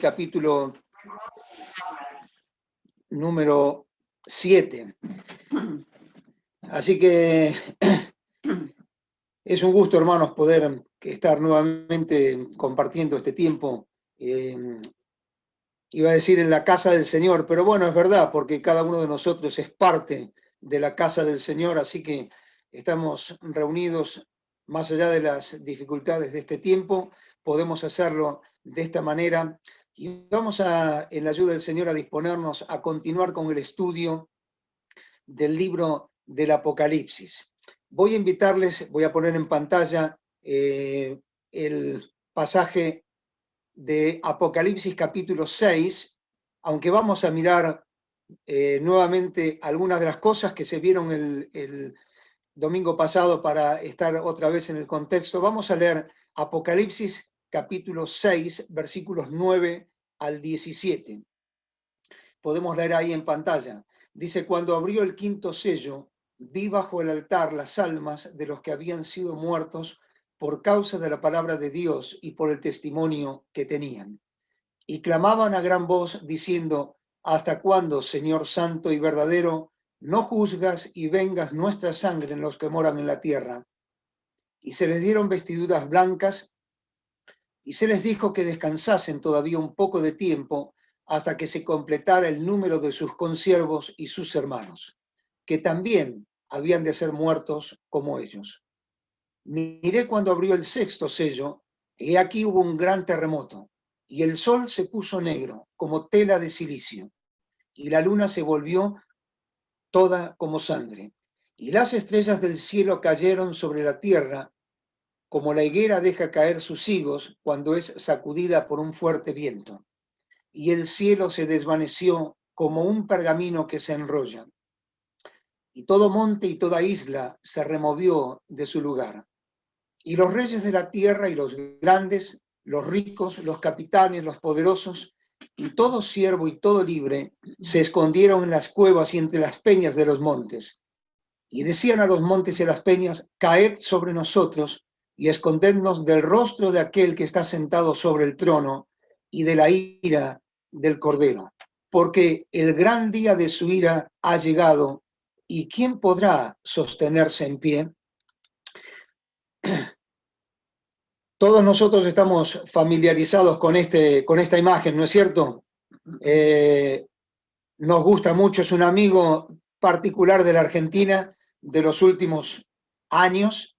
capítulo número 7. Así que es un gusto, hermanos, poder estar nuevamente compartiendo este tiempo. Iba a decir en la casa del Señor, pero bueno, es verdad, porque cada uno de nosotros es parte de la casa del Señor, así que estamos reunidos más allá de las dificultades de este tiempo, podemos hacerlo de esta manera y vamos en la ayuda del Señor, a disponernos a continuar con el estudio del libro del Apocalipsis. Voy a invitarles, voy a poner en pantalla el pasaje de Apocalipsis capítulo 6, aunque vamos a mirar nuevamente algunas de las cosas que se vieron el domingo pasado para estar otra vez en el contexto. Vamos a leer Apocalipsis capítulo 6, versículos 9 al 17. Podemos leer ahí en pantalla. Dice: cuando abrió el quinto sello, vi bajo el altar las almas de los que habían sido muertos por causa de la palabra de Dios y por el testimonio que tenían. Y clamaban a gran voz diciendo: ¿hasta cuándo, Señor santo y verdadero, no juzgas y vengas nuestra sangre en los que moran en la tierra? Y se les dieron vestiduras blancas y se les dijo que descansasen todavía un poco de tiempo hasta que se completara el número de sus consiervos y sus hermanos, que también habían de ser muertos como ellos. Miré cuando abrió el sexto sello, y aquí hubo un gran terremoto, y el sol se puso negro, como tela de silicio, y la luna se volvió toda como sangre, y las estrellas del cielo cayeron sobre la tierra, como la higuera deja caer sus higos cuando es sacudida por un fuerte viento. Y el cielo se desvaneció como un pergamino que se enrolla, y todo monte y toda isla se removió de su lugar. Y los reyes de la tierra y los grandes, los ricos, los capitanes, los poderosos, y todo siervo y todo libre, se escondieron en las cuevas y entre las peñas de los montes. Y decían a los montes y a las peñas: caed sobre nosotros y escondednos del rostro de aquel que está sentado sobre el trono y de la ira del Cordero. Porque el gran día de su ira ha llegado, ¿y quién podrá sostenerse en pie? Todos nosotros estamos familiarizados con esta imagen, ¿no es cierto? Nos gusta mucho, es un amigo particular de la Argentina de los últimos años.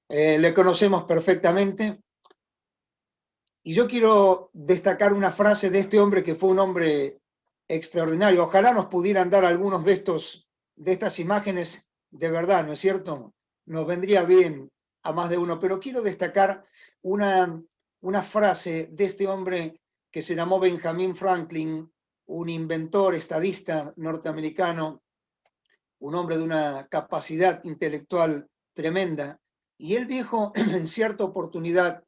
Le conocemos perfectamente. Y yo quiero destacar una frase de este hombre que fue un hombre extraordinario. Ojalá nos pudieran dar algunos de estas imágenes de verdad, ¿no es cierto? Nos vendría bien a más de uno, pero quiero destacar una frase de este hombre que se llamó Benjamin Franklin, un inventor, estadista norteamericano, un hombre de una capacidad intelectual tremenda, y él dijo en cierta oportunidad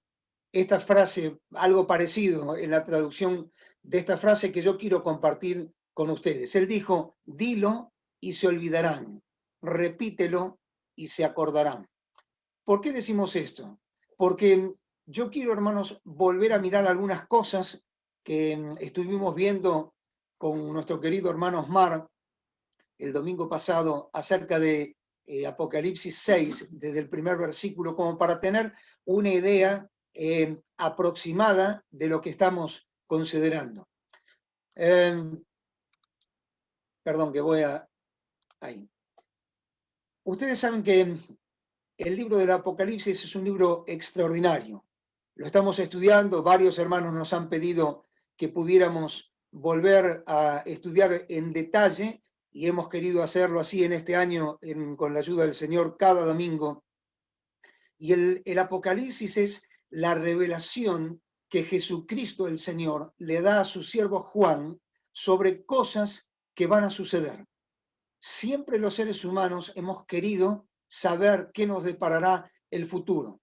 esta frase, algo parecido en la traducción de esta frase que yo quiero compartir con ustedes. Él dijo: dilo y se olvidarán, repítelo y se acordarán. ¿Por qué decimos esto? Porque yo quiero, hermanos, volver a mirar algunas cosas que estuvimos viendo con nuestro querido hermano Osmar el domingo pasado acerca de Apocalipsis 6, desde el primer versículo, como para tener una idea aproximada de lo que estamos considerando. Perdón, que voy ahí. Ustedes saben que el libro del Apocalipsis es un libro extraordinario. Lo estamos estudiando, varios hermanos nos han pedido que pudiéramos volver a estudiar en detalle y hemos querido hacerlo así en este año con la ayuda del Señor cada domingo. Y el Apocalipsis es la revelación que Jesucristo el Señor le da a su siervo Juan sobre cosas que van a suceder. Siempre los seres humanos hemos querido saber qué nos deparará el futuro.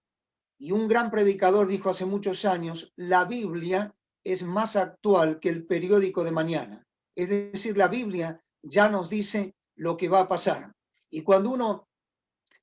Y un gran predicador dijo hace muchos años: la Biblia es más actual que el periódico de mañana. Es decir, la Biblia ya nos dice lo que va a pasar. Y cuando uno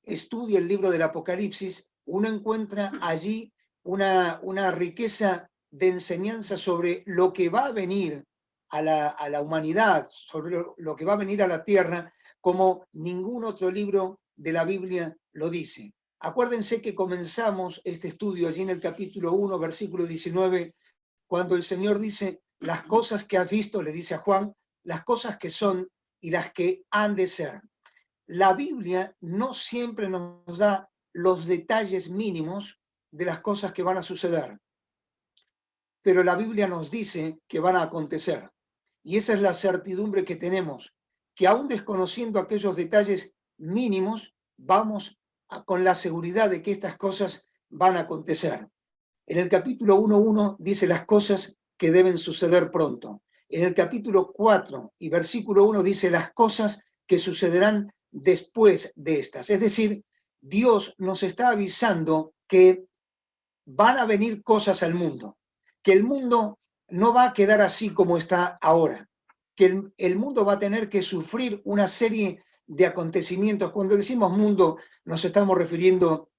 estudia el libro del Apocalipsis, uno encuentra allí una riqueza de enseñanza sobre lo que va a venir a la humanidad, sobre lo que va a venir a la tierra, como ningún otro libro de la Biblia lo dice. Acuérdense que comenzamos este estudio allí en el capítulo 1, versículo 19, cuando el Señor dice, las cosas que has visto, le dice a Juan, las cosas que son y las que han de ser. La Biblia no siempre nos da los detalles mínimos de las cosas que van a suceder, pero la Biblia nos dice que van a acontecer. Y esa es la certidumbre que tenemos, que aún desconociendo aquellos detalles mínimos, vamos con la seguridad de que estas cosas van a acontecer. En el capítulo 1.1 dice las cosas que deben suceder pronto. En el capítulo 4 y versículo 1 dice las cosas que sucederán después de estas. Es decir, Dios nos está avisando que van a venir cosas al mundo, que el mundo no va a quedar así como está ahora, que el mundo va a tener que sufrir una serie de acontecimientos. Cuando decimos mundo, nos estamos refiriendo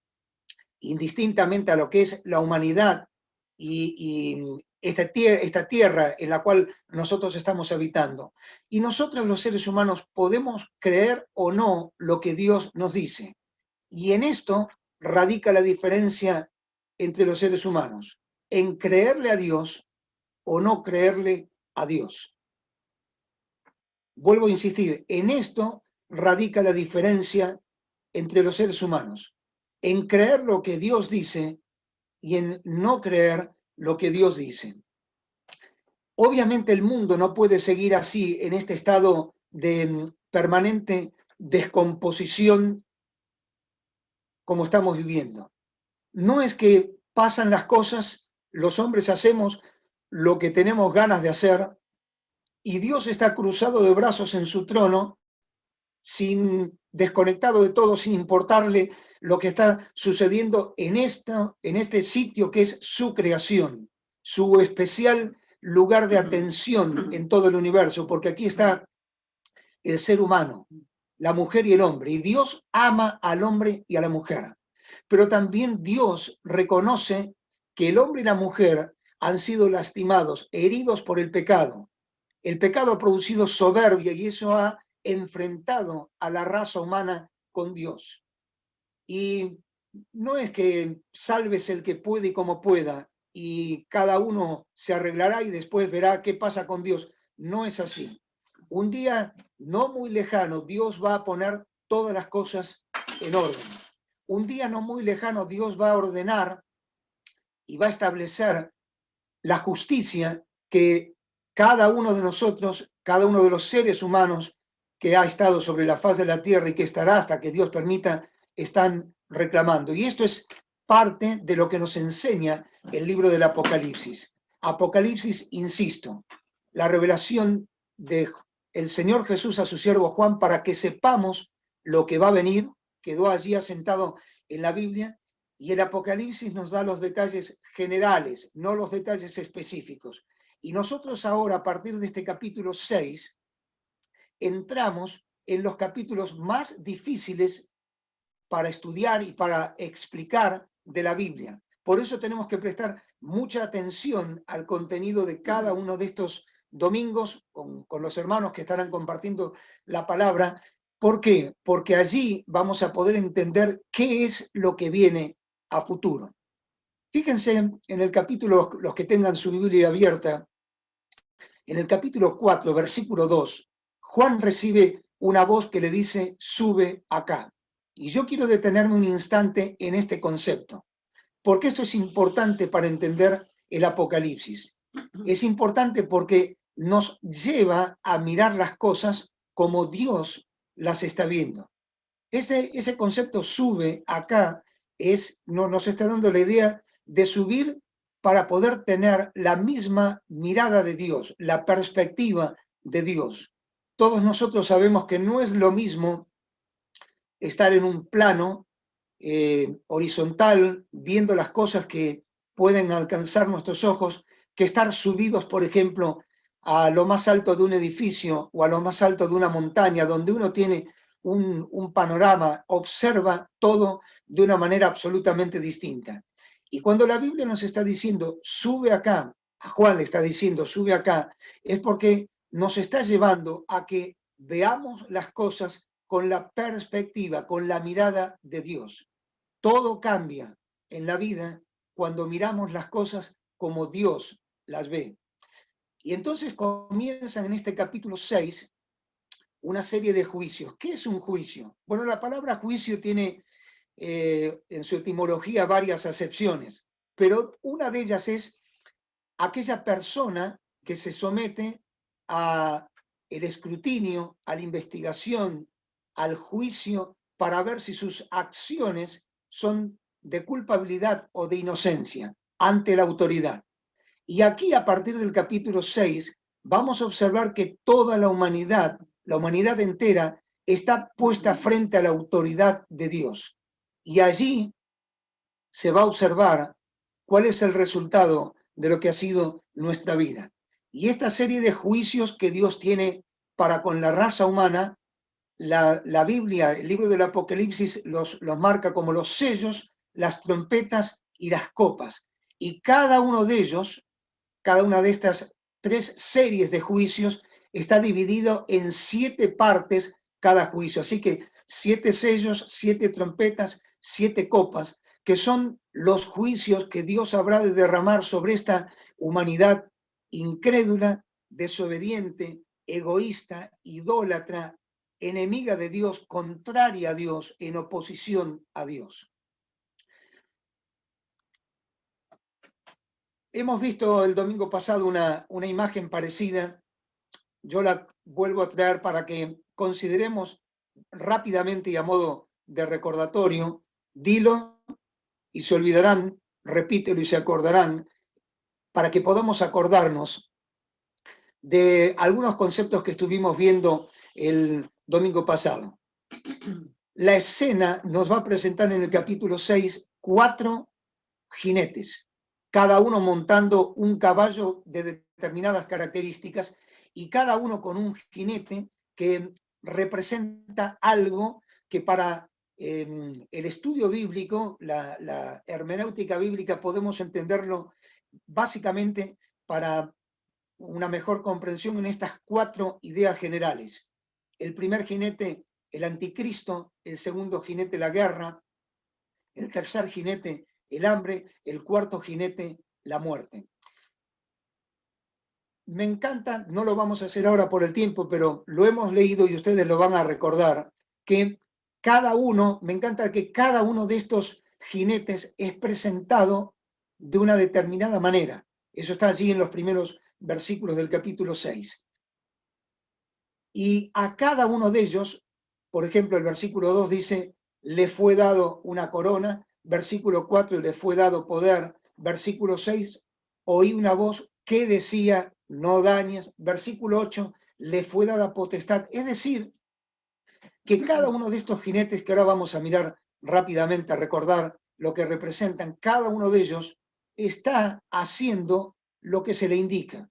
indistintamente a lo que es la humanidad y esta tierra en la cual nosotros estamos habitando. Y nosotros los seres humanos podemos creer o no lo que Dios nos dice. Y en esto radica la diferencia entre los seres humanos, en creerle a Dios o no creerle a Dios. Vuelvo a insistir, en esto radica la diferencia entre los seres humanos, en creer lo que Dios dice y en no creer lo que Dios dice. Obviamente el mundo no puede seguir así en este estado de permanente descomposición como estamos viviendo. No es que pasan las cosas, los hombres hacemos lo que tenemos ganas de hacer y Dios está cruzado de brazos en su trono, desconectado de todo, sin importarle lo que está sucediendo en este sitio que es su creación, su especial lugar de atención en todo el universo, porque aquí está el ser humano, la mujer y el hombre, y Dios ama al hombre y a la mujer. Pero también Dios reconoce que el hombre y la mujer han sido lastimados, heridos por el pecado. El pecado ha producido soberbia y eso ha enfrentado a la raza humana con Dios. Y no es que salves el que puede y como pueda y cada uno se arreglará y después verá qué pasa con Dios. No es así. Un día no muy lejano Dios va a poner todas las cosas en orden. Un día no muy lejano Dios va a ordenar y va a establecer la justicia que cada uno de nosotros, cada uno de los seres humanos que ha estado sobre la faz de la tierra y que estará hasta que Dios permita, están reclamando. Y esto es parte de lo que nos enseña el libro del Apocalipsis. Apocalipsis, insisto, la revelación de el Señor Jesús a su siervo Juan para que sepamos lo que va a venir, quedó allí asentado en la Biblia, y el Apocalipsis nos da los detalles generales, no los detalles específicos. Y nosotros ahora, a partir de este capítulo 6, entramos en los capítulos más difíciles para estudiar y para explicar de la Biblia. Por eso tenemos que prestar mucha atención al contenido de cada uno de estos domingos con los hermanos que estarán compartiendo la palabra. ¿Por qué? Porque allí vamos a poder entender qué es lo que viene a futuro. Fíjense en el capítulo, los que tengan su Biblia abierta, en el capítulo 4, versículo 2, Juan recibe una voz que le dice, sube acá. Y yo quiero detenerme un instante en este concepto, porque esto es importante para entender el Apocalipsis. Es importante porque nos lleva a mirar las cosas como Dios las está viendo. Ese concepto sube acá nos está dando la idea de subir para poder tener la misma mirada de Dios, la perspectiva de Dios. Todos nosotros sabemos que no es lo mismo estar en un plano horizontal, viendo las cosas que pueden alcanzar nuestros ojos, que estar subidos, por ejemplo, a lo más alto de un edificio o a lo más alto de una montaña, donde uno tiene un panorama, observa todo de una manera absolutamente distinta. Y cuando la Biblia nos está diciendo, sube acá, a Juan le está diciendo, sube acá, es porque nos está llevando a que veamos las cosas con la perspectiva, con la mirada de Dios. Todo cambia en la vida cuando miramos las cosas como Dios las ve. Y entonces comienzan en este capítulo 6 una serie de juicios. ¿Qué es un juicio? Bueno, la palabra juicio tiene en su etimología varias acepciones, pero una de ellas es aquella persona que se somete a el escrutinio, a la investigación, al juicio para ver si sus acciones son de culpabilidad o de inocencia ante la autoridad. Y aquí, a partir del capítulo 6, vamos a observar que toda la humanidad entera, está puesta frente a la autoridad de Dios. Y allí se va a observar cuál es el resultado de lo que ha sido nuestra vida. Y esta serie de juicios que Dios tiene para con la raza humana, la Biblia, el libro del Apocalipsis, los marca como los sellos, las trompetas y las copas. Y cada uno de ellos, cada una de estas 3 series de juicios, está dividido en 7 partes cada juicio. Así que 7 sellos, 7 trompetas, 7 copas, que son los juicios que Dios habrá de derramar sobre esta humanidad incrédula, desobediente, egoísta, idólatra, enemiga de Dios, contraria a Dios, en oposición a Dios. Hemos visto el domingo pasado una imagen parecida. Yo la vuelvo a traer para que consideremos rápidamente y a modo de recordatorio. Dilo y se olvidarán, repítelo y se acordarán, para que podamos acordarnos de algunos conceptos que estuvimos viendo el domingo pasado. La escena nos va a presentar en el capítulo 6 4 jinetes, cada uno montando un caballo de determinadas características y cada uno con un jinete que representa algo que para el estudio bíblico, la hermenéutica bíblica, podemos entenderlo básicamente para una mejor comprensión en estas 4 ideas generales. El primer jinete, el anticristo; el segundo jinete, la guerra; el tercer jinete, el hambre; el cuarto jinete, la muerte. Me encanta, no lo vamos a hacer ahora por el tiempo, pero lo hemos leído y ustedes lo van a recordar, que cada uno, me encanta que cada uno de estos jinetes es presentado de una determinada manera. Eso está allí en los primeros versículos del capítulo 6. Y a cada uno de ellos, por ejemplo, el versículo 2 dice, le fue dado una corona; versículo 4, le fue dado poder; versículo 6, oí una voz que decía, no dañes; versículo 8, le fue dada potestad. Es decir, que cada uno de estos jinetes, que ahora vamos a mirar rápidamente, a recordar lo que representan, cada uno de ellos está haciendo lo que se le indica.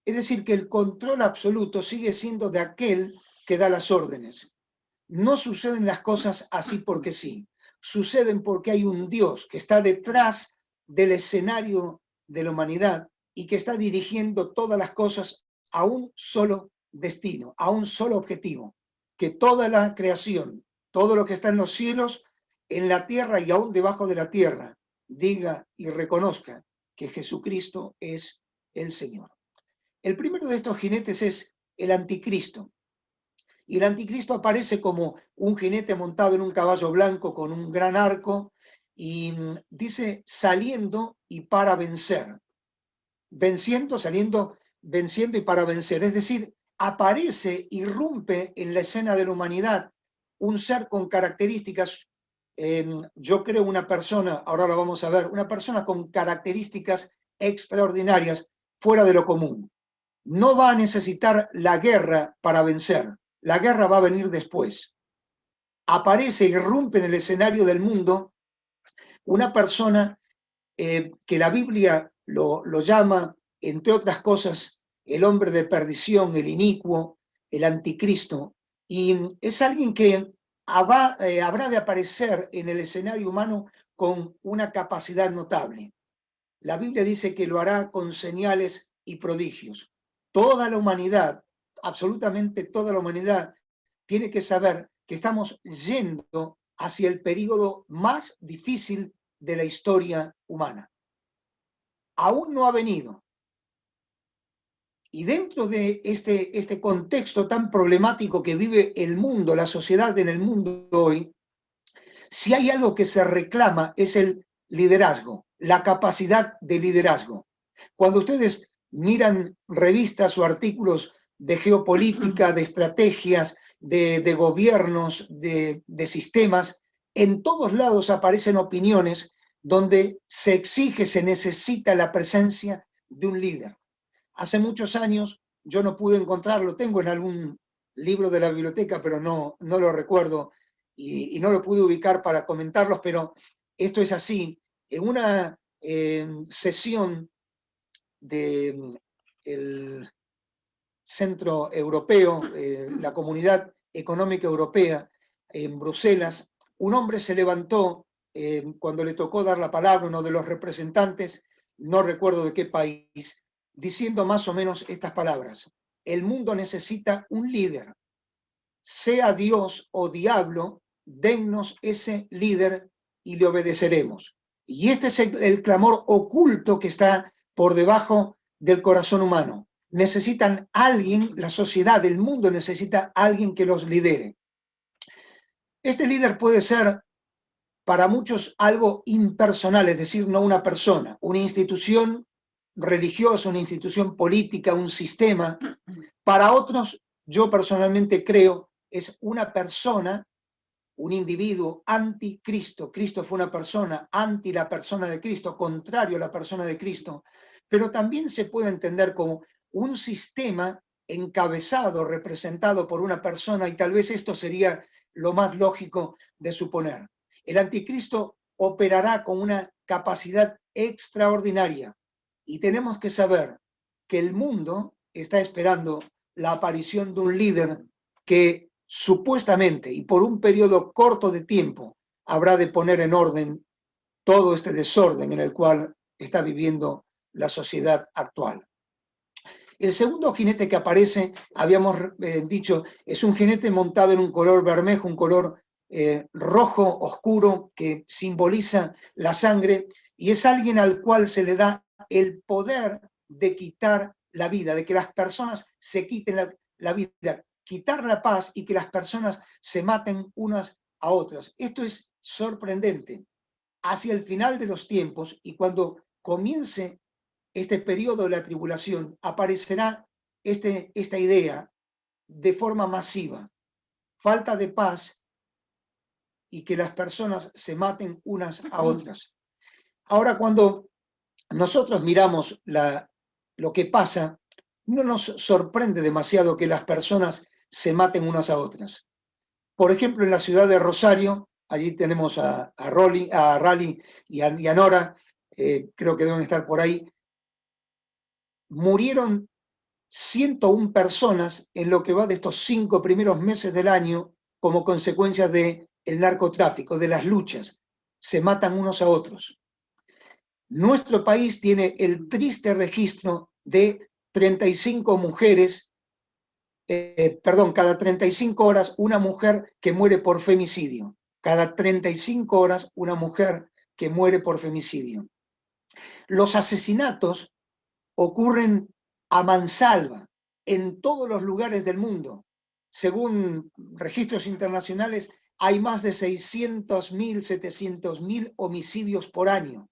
Es decir, que el control absoluto sigue siendo de aquel que da las órdenes. No suceden las cosas así porque sí. Suceden porque hay un Dios que está detrás del escenario de la humanidad y que está dirigiendo todas las cosas a un solo destino, a un solo objetivo. Que toda la creación, todo lo que está en los cielos, en la tierra y aún debajo de la tierra, diga y reconozca que Jesucristo es el Señor. El primero de estos jinetes es el anticristo. Y el anticristo aparece como un jinete montado en un caballo blanco con un gran arco y dice saliendo y para vencer. Venciendo, saliendo, venciendo y para vencer. Es decir, aparece, irrumpe en la escena de la humanidad un ser con características, yo creo una persona, ahora lo vamos a ver, una persona con características extraordinarias, fuera de lo común. No va a necesitar la guerra para vencer. La guerra va a venir después. Aparece, irrumpe en el escenario del mundo una persona que la Biblia lo llama, entre otras cosas, el hombre de perdición, el inicuo, el anticristo. Y es alguien que habrá de aparecer en el escenario humano con una capacidad notable. La Biblia dice que lo hará con señales y prodigios. Toda la humanidad, absolutamente toda la humanidad, tiene que saber que estamos yendo hacia el período más difícil de la historia humana. Aún no ha venido. Y dentro de este contexto tan problemático que vive el mundo, la sociedad en el mundo hoy, si hay algo que se reclama es el liderazgo, la capacidad de liderazgo. Cuando ustedes miran revistas o artículos de geopolítica, de estrategias, de gobiernos, de sistemas, en todos lados aparecen opiniones donde se exige, se necesita la presencia de un líder. Hace muchos años yo no pude encontrarlo, tengo en algún libro de la biblioteca, pero no lo recuerdo y no lo pude ubicar para comentarlos, pero esto es así. En una sesión del Centro Europeo, la Comunidad Económica Europea, en Bruselas, un hombre se levantó cuando le tocó dar la palabra a uno de los representantes, no recuerdo de qué país, diciendo más o menos estas palabras: el mundo necesita un líder, sea Dios o diablo, dennos ese líder y le obedeceremos. Y este es el clamor oculto que está por debajo del corazón humano. Necesitan alguien, la sociedad, el mundo necesita alguien que los lidere. Este líder puede ser para muchos algo impersonal, es decir, no una persona, una institución religiosa, una institución política, un sistema. Para otros, yo personalmente creo, es una persona, un individuo anticristo. Cristo fue una persona, anti la persona de Cristo, contrario a la persona de Cristo, pero también se puede entender como un sistema encabezado, representado por una persona, y tal vez esto sería lo más lógico de suponer. El anticristo operará con una capacidad extraordinaria y tenemos que saber que el mundo está esperando la aparición de un líder que supuestamente y por un periodo corto de tiempo habrá de poner en orden todo este desorden en el cual está viviendo la sociedad actual. El segundo jinete que aparece, habíamos dicho, es un jinete montado en un color bermejo, un color rojo oscuro que simboliza la sangre, y es alguien al cual se le da el poder de quitar la vida, de que las personas se quiten la vida, quitar la paz y que las personas se maten unas a otras. Esto es sorprendente. Hacia el final de los tiempos y cuando comience este periodo de la tribulación, aparecerá esta idea de forma masiva: falta de paz y que las personas se maten unas a otras. Ahora, cuando nosotros miramos lo que pasa, no nos sorprende demasiado que las personas se maten unas a otras. Por ejemplo, en la ciudad de Rosario, allí tenemos a Rally y a Nora, creo que deben estar por ahí, murieron 101 personas en lo que va de estos 5 primeros meses del año como consecuencia del narcotráfico, de las luchas. Se matan unos a otros. Nuestro país tiene el triste registro de 35 mujeres, cada 35 horas una mujer que muere por femicidio. Cada 35 horas una mujer que muere por femicidio. Los asesinatos ocurren a mansalva en todos los lugares del mundo. Según registros internacionales, hay más de 600.000, 700.000 homicidios por año.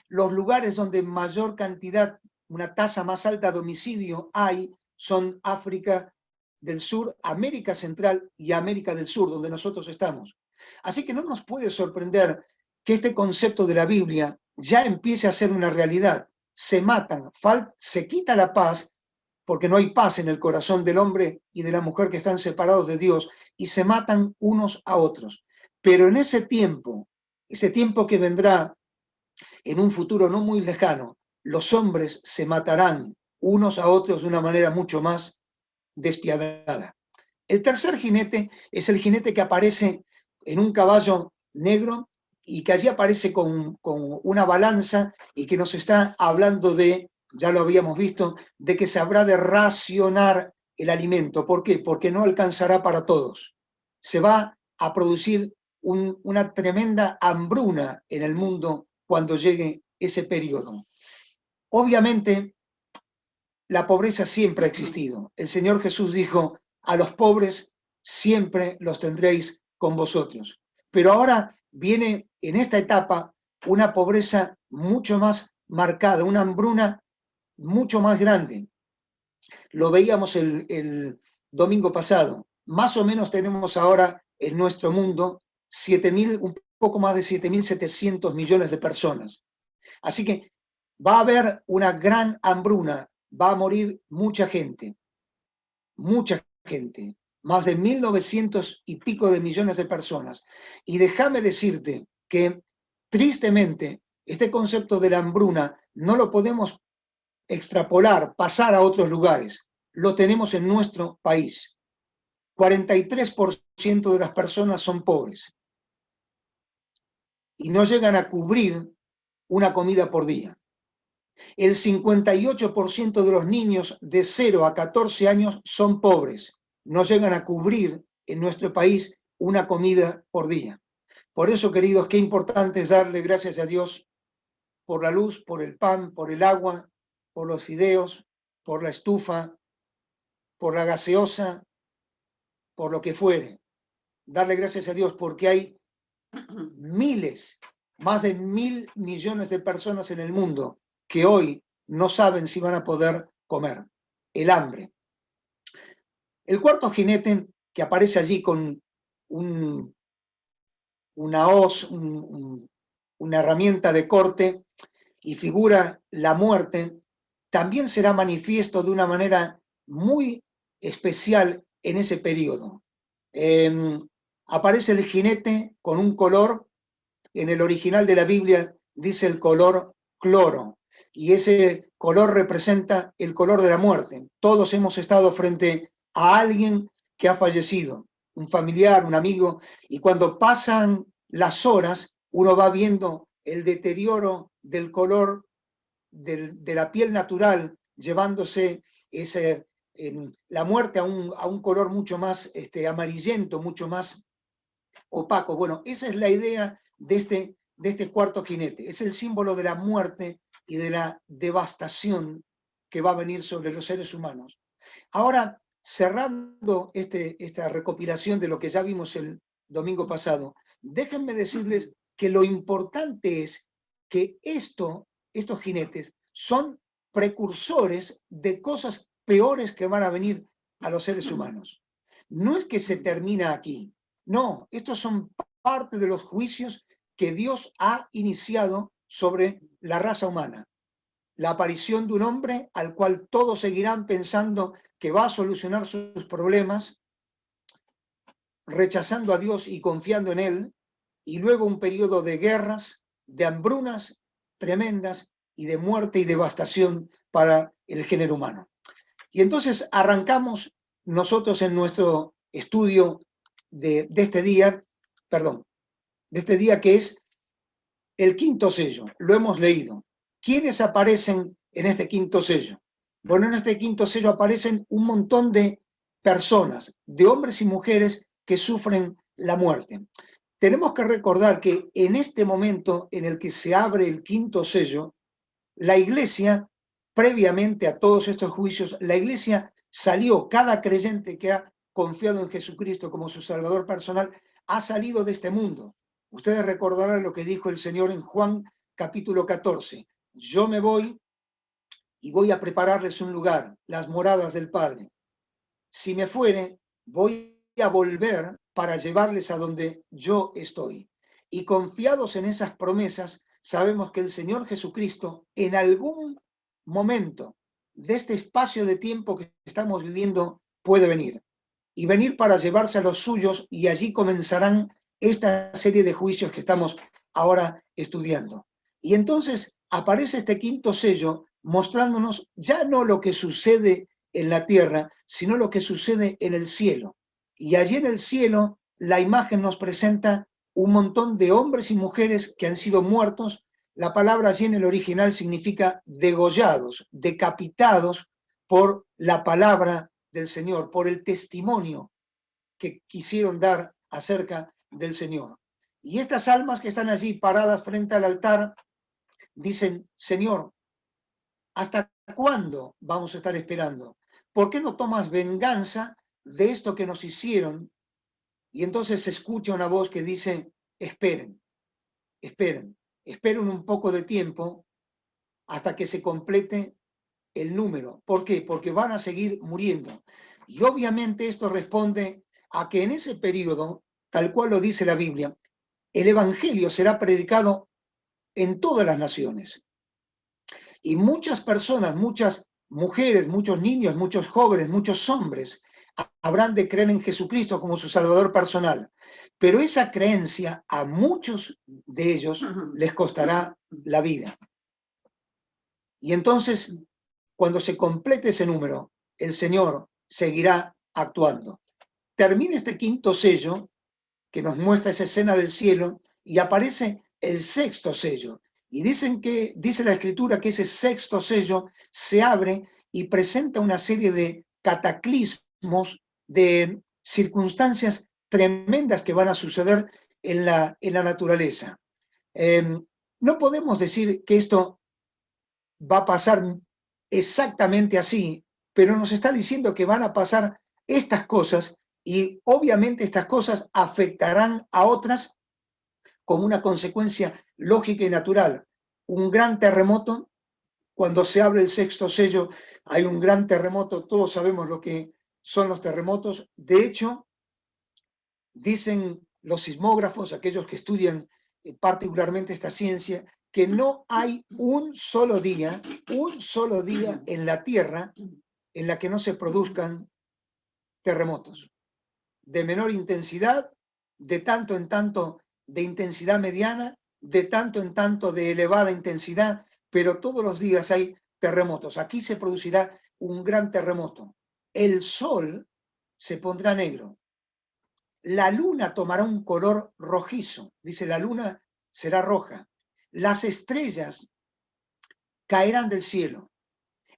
Los lugares donde mayor cantidad, una tasa más alta de homicidio hay, son África del Sur, América Central y América del Sur, donde nosotros estamos. Así que no nos puede sorprender que este concepto de la Biblia ya empiece a ser una realidad. Se matan, se quita la paz, porque no hay paz en el corazón del hombre y de la mujer que están separados de Dios, y se matan unos a otros. Pero en ese tiempo que vendrá en un futuro no muy lejano, los hombres se matarán unos a otros de una manera mucho más despiadada. El tercer jinete es el jinete que aparece en un caballo negro y que allí aparece con una balanza y que nos está hablando de, ya lo habíamos visto, de que se habrá de racionar el alimento. ¿Por qué? Porque no alcanzará para todos. Se va a producir una tremenda hambruna en el mundo cuando llegue ese periodo. Obviamente, la pobreza siempre ha existido. El Señor Jesús dijo, a los pobres siempre los tendréis con vosotros. Pero ahora viene en esta etapa una pobreza mucho más marcada, una hambruna mucho más grande. Lo veíamos el domingo pasado. Más o menos tenemos ahora en nuestro mundo 7.000, un poco más de 7.700 millones de personas. Así que va a haber una gran hambruna, va a morir mucha gente, más de 1.900 y pico de millones de personas. Y déjame decirte que tristemente este concepto de la hambruna no lo podemos extrapolar, pasar a otros lugares. Lo tenemos en nuestro país. 43% de las personas son pobres y no llegan a cubrir una comida por día. El 58% de los niños de 0 a 14 años son pobres. No llegan a cubrir en nuestro país una comida por día. Por eso, queridos, qué importante es darle gracias a Dios por la luz, por el pan, por el agua, por los fideos, por la estufa, por la gaseosa, por lo que fuere. Darle gracias a Dios porque hay miles, más de 1.000 millones de personas en el mundo que hoy no saben si van a poder comer. El hambre. El cuarto jinete que aparece allí con una hoz, una herramienta de corte y figura la muerte, también será manifiesto de una manera muy especial en ese periodo. Aparece el jinete con un color, en el original de la Biblia dice el color cloro, y ese color representa el color de la muerte. Todos hemos estado frente a alguien que ha fallecido, un familiar, un amigo, y cuando pasan las horas, uno va viendo el deterioro del color de la piel natural, llevándose la muerte a un color mucho más amarillento, mucho más opaco. Bueno, esa es la idea de este cuarto jinete. Es el símbolo de la muerte y de la devastación que va a venir sobre los seres humanos. Ahora, cerrando esta recopilación de lo que ya vimos el domingo pasado, déjenme decirles que lo importante es que estos jinetes son precursores de cosas peores que van a venir a los seres humanos. No es que se termina aquí, no, estos son parte de los juicios que Dios ha iniciado sobre la raza humana. La aparición de un hombre al cual todos seguirán pensando que va a solucionar sus problemas, rechazando a Dios y confiando en Él, y luego un periodo de guerras, de hambrunas tremendas y de muerte y devastación para el género humano. Y entonces arrancamos nosotros en nuestro estudio de este día, de este día que es el quinto sello. Lo hemos leído. ¿Quiénes aparecen en este quinto sello? Bueno, en este quinto sello aparecen un montón de personas, de hombres y mujeres que sufren la muerte. Tenemos que recordar que en este momento en el que se abre el quinto sello, la iglesia, previamente a todos estos juicios, la iglesia salió, cada creyente que ha confiado en Jesucristo como su Salvador personal, ha salido de este mundo. Ustedes recordarán lo que dijo el Señor en Juan capítulo 14. Yo me voy y voy a prepararles un lugar, las moradas del Padre. Si me fuere, voy a volver para llevarles a donde yo estoy. Y confiados en esas promesas, sabemos que el Señor Jesucristo en algún momento de este espacio de tiempo que estamos viviendo puede venir. Y venir para llevarse a los suyos, y allí comenzarán esta serie de juicios que estamos ahora estudiando. Y entonces aparece este quinto sello mostrándonos ya no lo que sucede en la tierra, sino lo que sucede en el cielo. Y allí en el cielo la imagen nos presenta un montón de hombres y mujeres que han sido muertos. La palabra allí en el original significa degollados, decapitados por la palabra del Señor, por el testimonio que quisieron dar acerca del Señor. Y estas almas que están allí paradas frente al altar dicen: Señor, ¿hasta cuándo vamos a estar esperando? ¿Por qué no tomas venganza de esto que nos hicieron? Y entonces se escucha una voz que dice: esperen, esperen, esperen un poco de tiempo hasta que se complete el número. ¿Por qué? Porque van a seguir muriendo. Y obviamente esto responde a que en ese periodo, tal cual lo dice la Biblia, el Evangelio será predicado en todas las naciones. Y muchas personas, muchas mujeres, muchos niños, muchos jóvenes, muchos hombres habrán de creer en Jesucristo como su Salvador personal. Pero esa creencia a muchos de ellos les costará la vida. Y entonces, cuando se complete ese número, el Señor seguirá actuando. Termina este quinto sello que nos muestra esa escena del cielo y aparece el sexto sello. Y dice la Escritura que ese sexto sello se abre y presenta una serie de cataclismos, de circunstancias tremendas que van a suceder en la naturaleza. No podemos decir que esto va a pasar exactamente así, pero nos está diciendo que van a pasar estas cosas y obviamente estas cosas afectarán a otras como una consecuencia lógica y natural. Un gran terremoto, cuando se abre el sexto sello, hay un gran terremoto, todos sabemos lo que son los terremotos. De hecho, dicen los sismógrafos, aquellos que estudian particularmente esta ciencia, que no hay un solo día en la Tierra en la que no se produzcan terremotos de menor intensidad, de tanto en tanto de intensidad mediana, de tanto en tanto de elevada intensidad, pero todos los días hay terremotos. Aquí se producirá un gran terremoto. El sol se pondrá negro. La luna tomará un color rojizo. Dice, la luna será roja. Las estrellas caerán del cielo.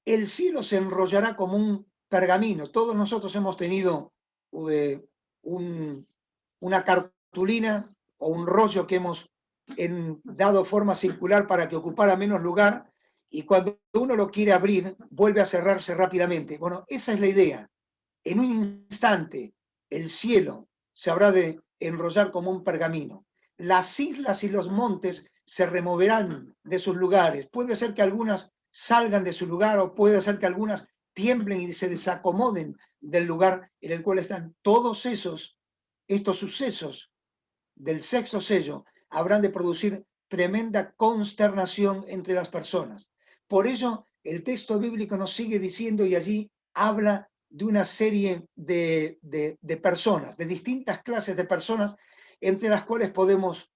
El cielo se enrollará como un pergamino. Todos nosotros hemos tenido una cartulina o un rollo que hemos dado forma circular para que ocupara menos lugar, y cuando uno lo quiere abrir, vuelve a cerrarse rápidamente. Bueno, esa es la idea. En un instante, el cielo se habrá de enrollar como un pergamino. Las islas y los montes se removerán de sus lugares. Puede ser que algunas salgan de su lugar o puede ser que algunas tiemblen y se desacomoden del lugar en el cual están. Todos estos sucesos del sexto sello habrán de producir tremenda consternación entre las personas. Por ello, el texto bíblico nos sigue diciendo, y allí habla de una serie de personas, de distintas clases de personas, entre las cuales podemos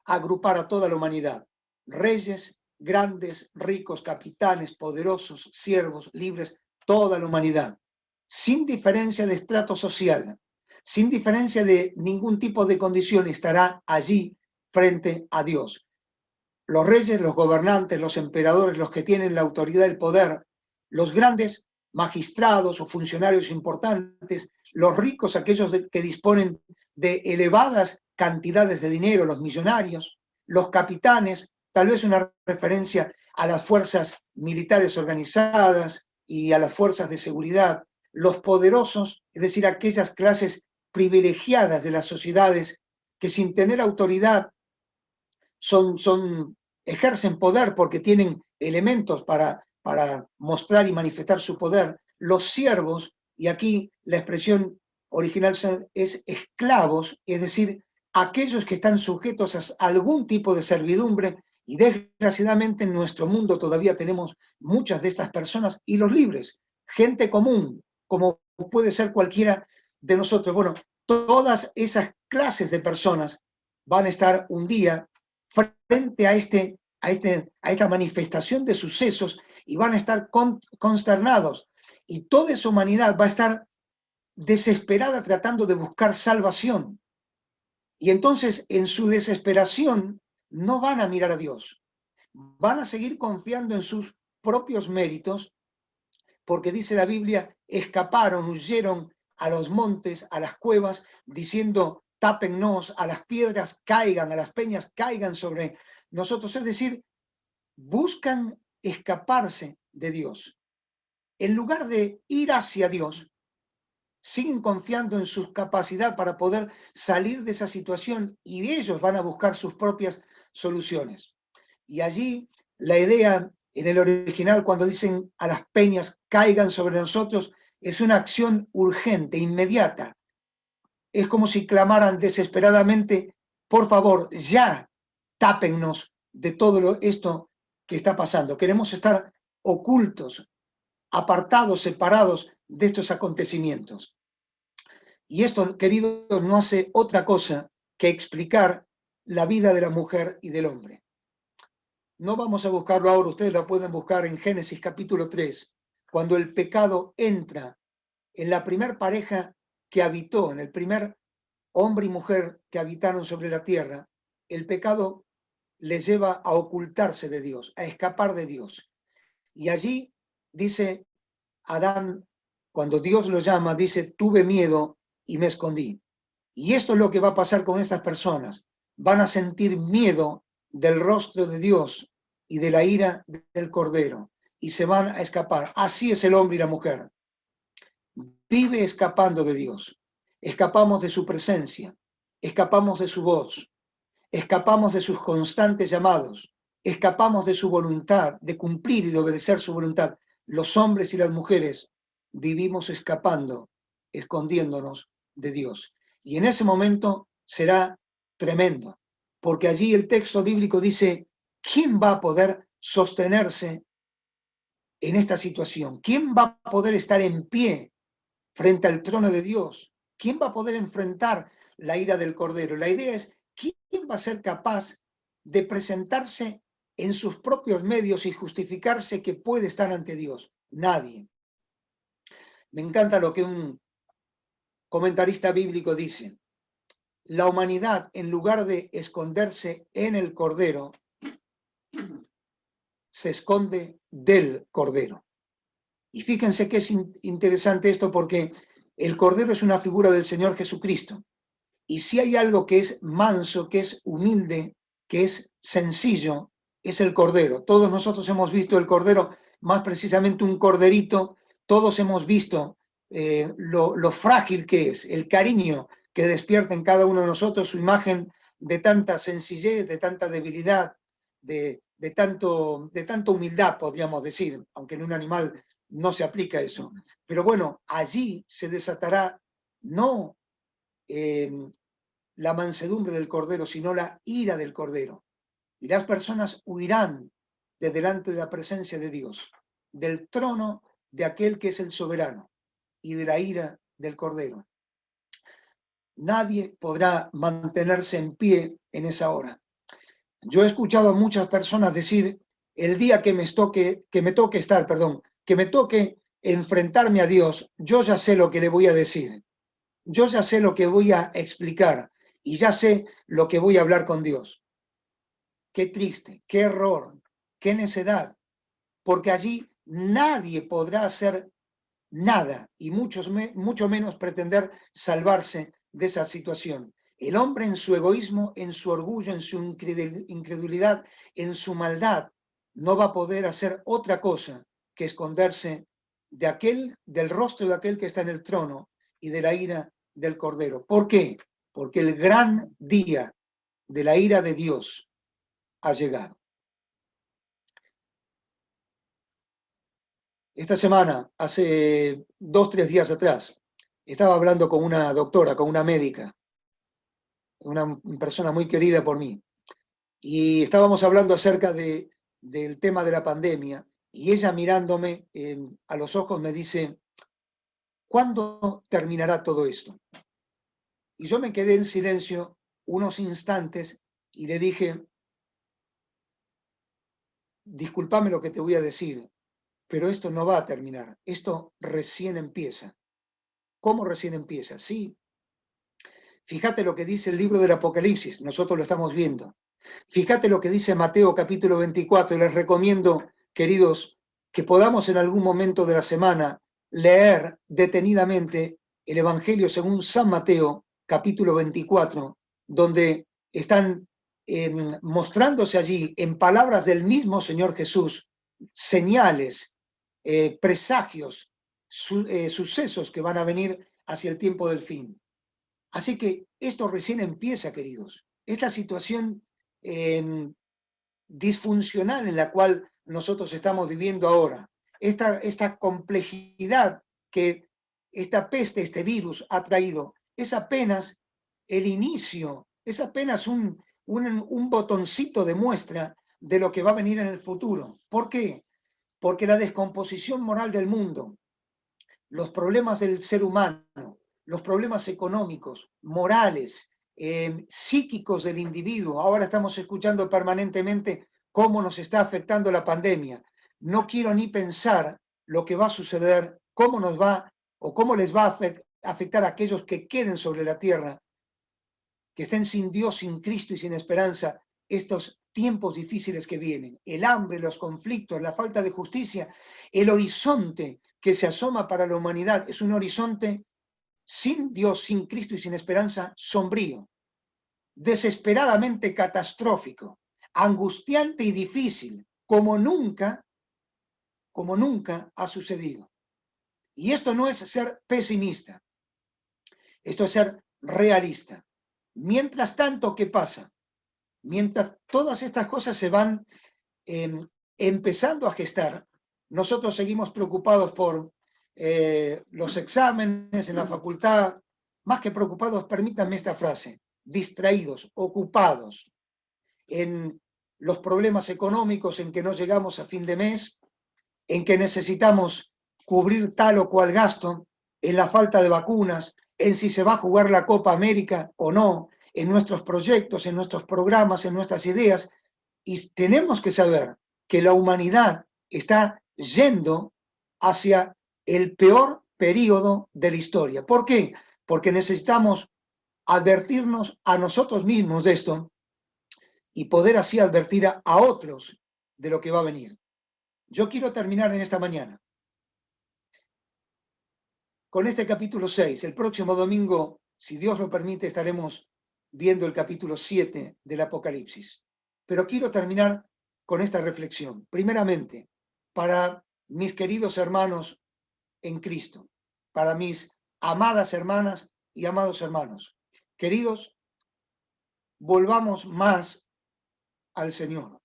agrupar a toda la humanidad: reyes, grandes, ricos, capitanes, poderosos, siervos, libres, toda la humanidad, sin diferencia de estrato social, sin diferencia de ningún tipo de condición, estará allí frente a Dios. Los reyes, los gobernantes, los emperadores, los que tienen la autoridad, el poder, los grandes magistrados o funcionarios importantes, los ricos, aquellos que disponen de elevadas cantidades de dinero, los millonarios, los capitanes, tal vez una referencia a las fuerzas militares organizadas y a las fuerzas de seguridad, los poderosos, es decir, aquellas clases privilegiadas de las sociedades que sin tener autoridad ejercen poder porque tienen elementos para mostrar y manifestar su poder. Los siervos, y aquí la expresión original es esclavos, es decir, aquellos que están sujetos a algún tipo de servidumbre, y desgraciadamente en nuestro mundo todavía tenemos muchas de estas personas, y los libres, gente común, como puede ser cualquiera de nosotros. Bueno, todas esas clases de personas van a estar un día frente a esta manifestación de sucesos y van a estar consternados. Y toda esa humanidad va a estar desesperada tratando de buscar salvación. Y entonces en su desesperación no van a mirar a Dios, van a seguir confiando en sus propios méritos, porque dice la Biblia, escaparon, huyeron a los montes, a las cuevas, diciendo, tápennos, a las piedras caigan, a las peñas caigan sobre nosotros. Es decir, buscan escaparse de Dios. En lugar de ir hacia Dios, siguen confiando en su capacidad para poder salir de esa situación y ellos van a buscar sus propias soluciones. Y allí la idea en el original, cuando dicen a las peñas caigan sobre nosotros, es una acción urgente, inmediata. Es como si clamaran desesperadamente, por favor, ya tápennos de todo esto que está pasando. Queremos estar ocultos, apartados, separados de estos acontecimientos. Y esto, queridos, no hace otra cosa que explicar la vida de la mujer y del hombre. No vamos a buscarlo ahora, ustedes lo pueden buscar en Génesis capítulo 3, cuando el pecado entra en la primer pareja que habitó, en el primer hombre y mujer que habitaron sobre la tierra, el pecado les lleva a ocultarse de Dios, a escapar de Dios. Y allí dice Adán, cuando Dios lo llama, dice, tuve miedo y me escondí. Y esto es lo que va a pasar con estas personas. Van a sentir miedo del rostro de Dios y de la ira del Cordero y se van a escapar. Así es el hombre y la mujer. Vive escapando de Dios. Escapamos de su presencia, escapamos de su voz, escapamos de sus constantes llamados, escapamos de su voluntad, de cumplir y de obedecer su voluntad. Los hombres y las mujeres vivimos escapando, escondiéndonos de Dios. Y en ese momento será tremendo, porque allí el texto bíblico dice, ¿quién va a poder sostenerse en esta situación? ¿Quién va a poder estar en pie frente al trono de Dios? ¿Quién va a poder enfrentar la ira del Cordero? La idea es, ¿quién va a ser capaz de presentarse en sus propios medios y justificarse que puede estar ante Dios? Nadie. Me encanta lo que un comentarista bíblico dice. La humanidad, en lugar de esconderse en el Cordero, se esconde del Cordero. Y fíjense que es interesante esto porque el Cordero es una figura del Señor Jesucristo. Y si hay algo que es manso, que es humilde, que es sencillo, es el Cordero. Todos nosotros hemos visto el Cordero, más precisamente un corderito, todos hemos visto lo frágil que es, el cariño que despierta en cada uno de nosotros, su imagen de tanta sencillez, de tanta debilidad, de tanta humildad, podríamos decir, aunque en un animal no se aplica eso. Pero bueno, allí se desatará no la mansedumbre del Cordero, sino la ira del Cordero. Y las personas huirán de delante de la presencia de Dios, del trono de aquel que es el soberano y de la ira del Cordero. Nadie podrá mantenerse en pie en esa hora. Yo he escuchado a muchas personas decir, el día que me toque estar, perdón, que me toque enfrentarme a Dios, yo ya sé lo que le voy a decir. Yo ya sé lo que voy a explicar y ya sé lo que voy a hablar con Dios. Qué triste, qué error, qué necedad, porque allí nadie podrá hacer nada y mucho menos pretender salvarse de esa situación. El hombre en su egoísmo, en su orgullo, en su incredulidad, en su maldad, no va a poder hacer otra cosa que esconderse del rostro de aquel que está en el trono y de la ira del Cordero. ¿Por qué? Porque el gran día de la ira de Dios ha llegado. Esta semana, hace 2, 3 días atrás, estaba hablando con una doctora, con una médica, una persona muy querida por mí, y estábamos hablando acerca del tema de la pandemia, y ella mirándome a los ojos me dice, ¿cuándo terminará todo esto? Y yo me quedé en silencio unos instantes y le dije, discúlpame lo que te voy a decir, pero esto no va a terminar, esto recién empieza. cómo recién empieza. Sí, fíjate lo que dice el libro del Apocalipsis, nosotros lo estamos viendo. Fíjate lo que dice Mateo capítulo 24, y les recomiendo, queridos, que podamos en algún momento de la semana leer detenidamente el Evangelio según San Mateo capítulo 24, donde están mostrándose allí en palabras del mismo Señor Jesús señales, presagios, sucesos que van a venir hacia el tiempo del fin. Así que esto recién empieza, queridos. Esta situación eh, disfuncional en la cual nosotros estamos viviendo ahora, esta complejidad que esta peste, este virus ha traído, es apenas el inicio, es apenas un botoncito de muestra de lo que va a venir en el futuro. ¿Por qué? Porque la descomposición moral del mundo, los problemas del ser humano, los problemas económicos, morales, psíquicos del individuo. Ahora estamos escuchando permanentemente cómo nos está afectando la pandemia. No quiero ni pensar lo que va a suceder, cómo nos va o cómo les va a afectar a aquellos que queden sobre la tierra, que estén sin Dios, sin Cristo y sin esperanza, estos tiempos difíciles que vienen. El hambre, los conflictos, la falta de justicia, el horizonte que se asoma para la humanidad es un horizonte sin Dios, sin Cristo y sin esperanza, sombrío, desesperadamente catastrófico, angustiante y difícil, como nunca ha sucedido. Y esto no es ser pesimista, esto es ser realista. Mientras tanto, ¿qué pasa? Mientras todas estas cosas se van empezando a gestar, nosotros seguimos preocupados por los exámenes en la facultad, más que preocupados, permítanme esta frase, distraídos, ocupados en los problemas económicos, en que no llegamos a fin de mes, en que necesitamos cubrir tal o cual gasto, en la falta de vacunas, en si se va a jugar la Copa América o no, en nuestros proyectos, en nuestros programas, en nuestras ideas. Y tenemos que saber que la humanidad está yendo hacia el peor periodo de la historia. ¿Por qué? Porque necesitamos advertirnos a nosotros mismos de esto y poder así advertir a otros de lo que va a venir. Yo quiero terminar en esta mañana con este capítulo 6. El próximo domingo, si Dios lo permite, estaremos viendo el capítulo 7 del Apocalipsis. Pero quiero terminar con esta reflexión. Primeramente, para mis queridos hermanos en Cristo, para mis amadas hermanas y amados hermanos. Queridos, volvamos más al Señor.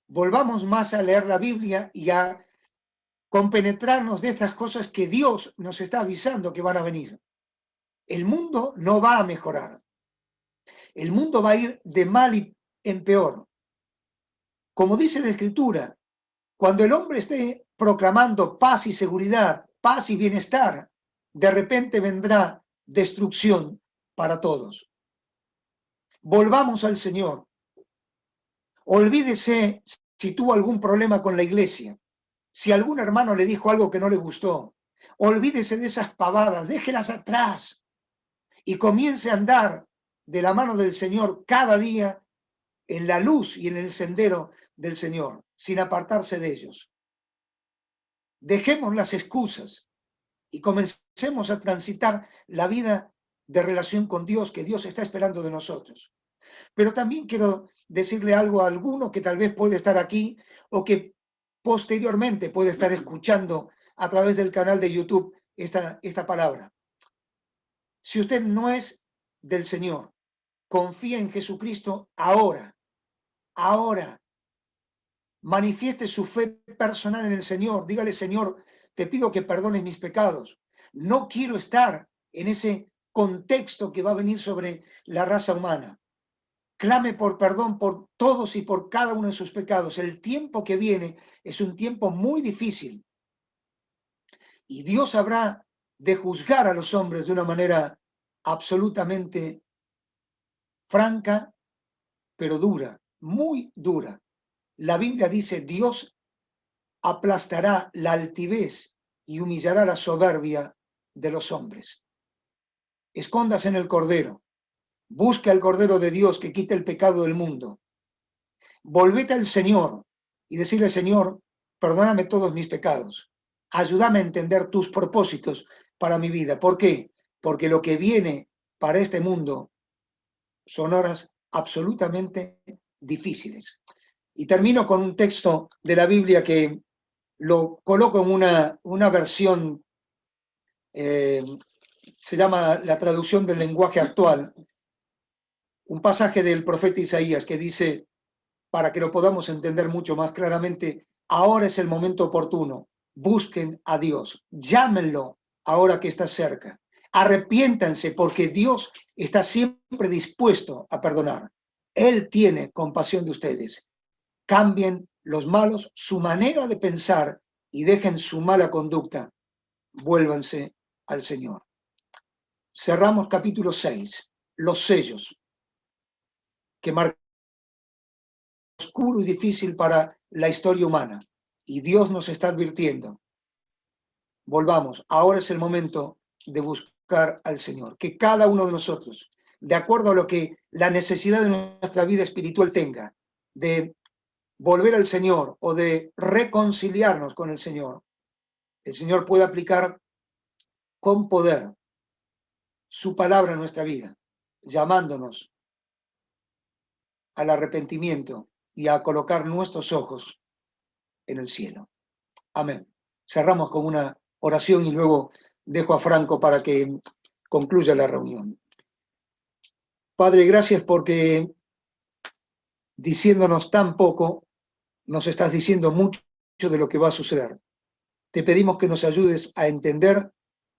Volvamos más a leer la Biblia y a compenetrarnos de estas cosas que Dios nos está avisando que van a venir. El mundo no va a mejorar. El mundo va a ir de mal en peor. Como dice la Escritura, cuando el hombre esté proclamando paz y seguridad, paz y bienestar, de repente vendrá destrucción para todos. Volvamos al Señor. Olvídese si tuvo algún problema con la iglesia, si algún hermano le dijo algo que no le gustó. Olvídese de esas pavadas, déjelas atrás y comience a andar de la mano del Señor cada día en la luz y en el sendero del Señor, sin apartarse de ellos. Dejemos las excusas y comencemos a transitar la vida de relación con Dios que Dios está esperando de nosotros. Pero también quiero decirle algo a alguno que tal vez puede estar aquí o que posteriormente puede estar escuchando a través del canal de YouTube esta palabra. Si usted no es del Señor, confía en Jesucristo ahora, ahora. Manifieste su fe personal en el Señor. Dígale, Señor, te pido que perdones mis pecados. No quiero estar en ese contexto que va a venir sobre la raza humana. Clame por perdón por todos y por cada uno de sus pecados. El tiempo que viene es un tiempo muy difícil. Y Dios habrá de juzgar a los hombres de una manera absolutamente franca, pero dura, muy dura. La Biblia dice, Dios aplastará la altivez y humillará la soberbia de los hombres. Escóndase en el Cordero. Busque al Cordero de Dios que quita el pecado del mundo. Volvete al Señor y decirle, Señor, perdóname todos mis pecados. Ayúdame a entender tus propósitos para mi vida. ¿Por qué? Porque lo que viene para este mundo son horas absolutamente difíciles. Y termino con un texto de la Biblia que lo coloco en una versión, se llama la traducción del lenguaje actual, un pasaje del profeta Isaías que dice, para que lo podamos entender mucho más claramente, ahora es el momento oportuno, busquen a Dios, llámenlo ahora que está cerca, arrepiéntanse porque Dios está siempre dispuesto a perdonar. Él tiene compasión de ustedes. Cambien los malos su manera de pensar y dejen su mala conducta. Vuélvanse al Señor. Cerramos capítulo 6, los sellos, que marcan oscuro y difícil para la historia humana. Y Dios nos está advirtiendo. Volvamos, ahora es el momento de buscar al Señor. Que cada uno de nosotros, de acuerdo a lo que la necesidad de nuestra vida espiritual tenga, de volver al Señor o de reconciliarnos con el Señor puede aplicar con poder su palabra en nuestra vida, llamándonos al arrepentimiento y a colocar nuestros ojos en el cielo. Amén. Cerramos con una oración y luego dejo a Franco para que concluya la reunión. Padre, gracias porque diciéndonos tan poco, nos estás diciendo mucho de lo que va a suceder. Te pedimos que nos ayudes a entender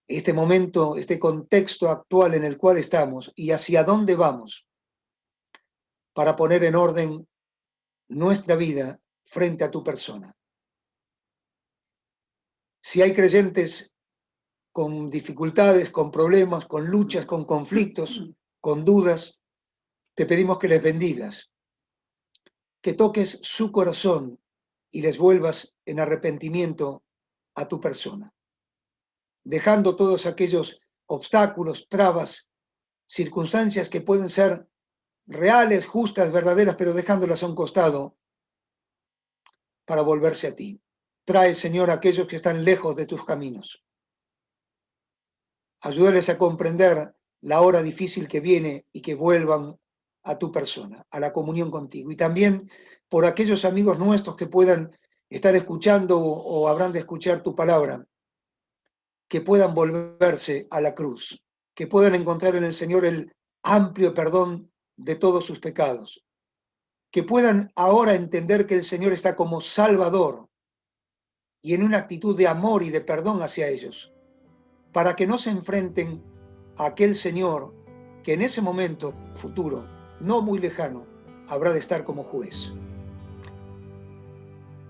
este momento, este contexto actual en el cual estamos y hacia dónde vamos para poner en orden nuestra vida frente a tu persona. Si hay creyentes con dificultades, con problemas, con luchas, con conflictos, con dudas, te pedimos que les bendigas, que toques su corazón y les vuelvas en arrepentimiento a tu persona, dejando todos aquellos obstáculos, trabas, circunstancias que pueden ser reales, justas, verdaderas, pero dejándolas a un costado para volverse a ti. Trae, Señor, a aquellos que están lejos de tus caminos. Ayúdales a comprender la hora difícil que viene y que vuelvan a tu persona, a la comunión contigo. Y también por aquellos amigos nuestros que puedan estar escuchando o habrán de escuchar tu palabra, que puedan volverse a la cruz, que puedan encontrar en el Señor el amplio perdón de todos sus pecados, que puedan ahora entender que el Señor está como Salvador y en una actitud de amor y de perdón hacia ellos, para que no se enfrenten a aquel Señor que en ese momento futuro, no muy lejano, habrá de estar como juez.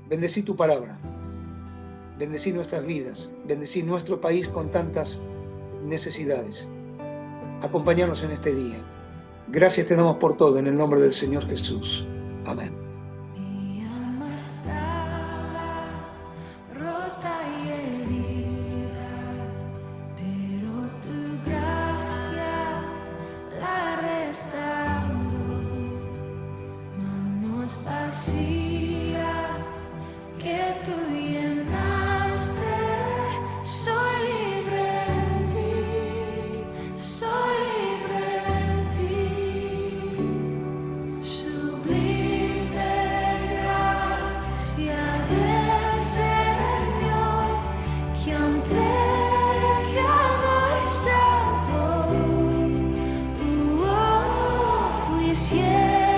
Bendecí tu palabra, bendecí nuestras vidas, bendecí nuestro país con tantas necesidades. Acompáñanos en este día. Gracias te damos por todo en el nombre del Señor Jesús. Amén. Cielo.